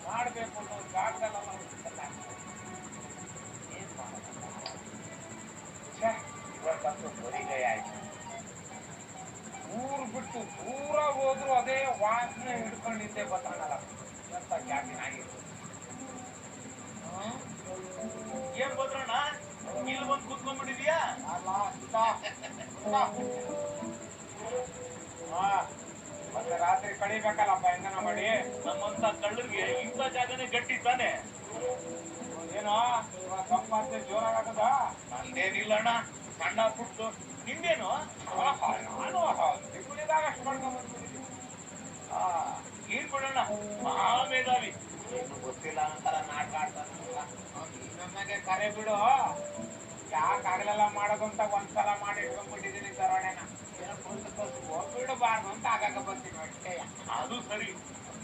ಮಾಡಬೇಕು ಅನ್ನೋ ಜಾಗದಲ್ಲ ಏನ್ ಮಾಡೋಣ. ಇವತ್ತಂತೂ ಬರಿಗೈ ಆಯ್ತು. ಊರು ಬಿಟ್ಟು ದೂರ ಹೋದ್ರು ಅದೇ ವಾಸನೆ ಹಿಡ್ಕೊಂಡಿದ್ದೆ ಗೊತ್ತಾಗಲ್ಲ. ಎಂತ ಜಾತಿನ ಆಗಿತ್ತು. ಏನ್ ಭದ್ರಣ್ಣ ಇಲ್ಲಿ ಬಂದು ಕುತ್ಕೊಂಡ್ಬಿಟ್ಟಿದ್ಯಾ? ಅಲ್ಲ ಮತ್ತೆ ರಾತ್ರಿ ಕಳಿಬೇಕಲ್ಲಪ್ಪ ಹೆಂಗನ ಮಾಡಿ. ನಮ್ಮಂತ ಕಳ್ಳರಿಗೆ ಇಂಥ ಜಾಗನೇ ಗಟ್ಟಿ ತಾನೆ. ಏನೋ ಇವಾಗ ಸಂಪಾದನೆ ಜೋರಾಗದ. ನಂದೇನಿಲ್ಲ ಅಣ್ಣ, ಸಣ್ಣ ಪುಟ್ಟು. ನಿಂದೇನು? ನಾನು ಸಿಗುಳಿದಾಗ ಅಷ್ಟು ಮಾಡ್ಕೊಂಡ್ ಬಂದ್ಬಿಟ್ಟಿದ್ದೀನಿ. ಏನ್ ಬಿಡೋಣ, ಮಹಾಮೇಧಾವಿ. ಏನು ಗೊತ್ತಿಲ್ಲ ಅಂತಾರ ನಾಟಕ ಆಡ್ತಾನಲ್ಲ. ನಮಗೆ ಕರೆ ಬಿಡು. ಯಾಕಾಗಲೆಲ್ಲ ಮಾಡೋದಂತ ಒಂದ್ಸಲ ಮಾಡಿ ಇಟ್ಕೊಂಡ್ಬಿಟ್ಟಿದ್ದೀನಿ ತರೋಣೆನ. ಏನೋ ಬಿಡಬಾರ್ದು ಅಂತ ಆಗಾಗ ಬರ್ತೀನಿ ಅಷ್ಟೇ. ಅದು ಸರಿ.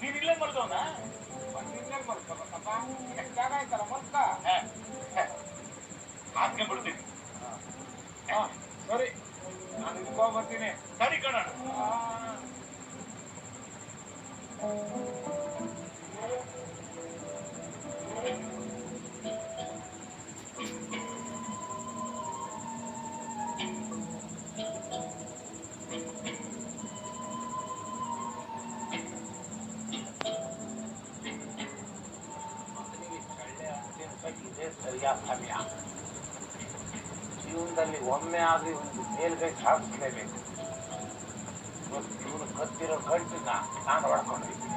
ನೀನಿಲ್ಲೇ ಮಲ್ದವನ? ಒಂದಿಲ್ಲೇ ಮಲ್ಕೋಬೇಕಪ್ಪ. ಎಷ್ಟು ಜಾಗ ಆಯ್ತಲ್ಲ ಮಲ್ಕ. ಹಾಕ್ಕೊಂಡ್ಬಿಡ್ತೀನಿ. ಸರಿ, ನಾನು ಇಟ್ಕೊಂಡ್ ಬರ್ತೀನಿ. ಸರಿ ಕಣಣ್ಣ. ಇದೇ ಸರಿಯಾದ ಸಮಯ. ಜೀವನದಲ್ಲಿ ಒಮ್ಮೆ ಆದ್ರೂ ಒಂದು ಮೇಲ್ಗೈ ಸಾಧಿಸಲೇಬೇಕು. ಇವನು ಕತ್ತಿರೋ ಗಂಟನ್ನ ನಾನು ಹೊಡ್ಕೊಂಡಿದ್ದೀನಿ.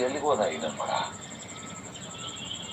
ಎಲ್ಲಿಗೆ ಹೋದ ಇದನ್ನ ಮಗ?